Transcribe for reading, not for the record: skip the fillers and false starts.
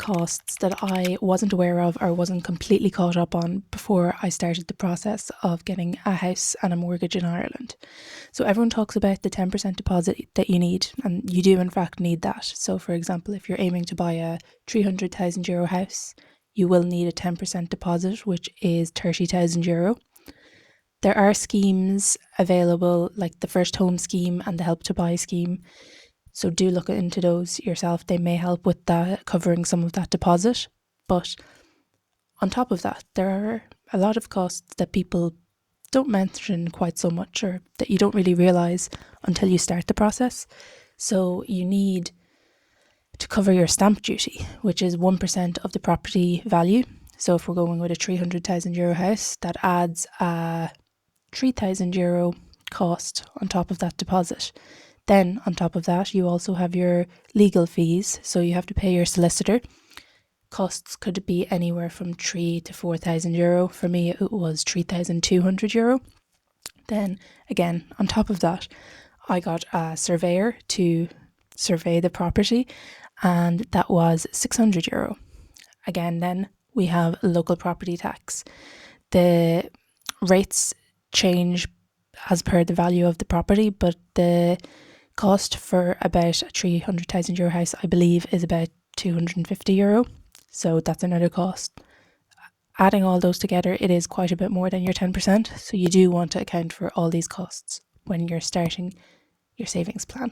costs that I wasn't aware of or wasn't completely caught up on before I started the process of getting a house and a mortgage in Ireland. So everyone talks about the 10% deposit that you need, and you do in fact need that. So for example, if you're aiming to buy a €300,000 house, you will need a 10% deposit, which is €30,000. There are schemes available like the First Home Scheme and the Help to Buy scheme. So do look into those yourself. They may help with that, covering some of that deposit. But on top of that, there are a lot of costs that people don't mention quite so much, or that you don't really realise until you start the process. So you need to cover your stamp duty, which is 1% of the property value. So if we're going with a €300,000 house, that adds a €3,000 cost on top of that deposit. Then on top of that, you also have your legal fees. So you have to pay your solicitor. Costs could be anywhere from €3,000 to €4,000. For me, it was €3,200. Then again, on top of that, I got a surveyor to survey the property, and that was €600. Again, then we have local property tax. The rates change as per the value of the property, but the cost for about a €300,000 house, I believe, is about €250. So that's another cost. Adding all those together, it is quite a bit more than your 10%. So you do want to account for all these costs when you're starting your savings plan.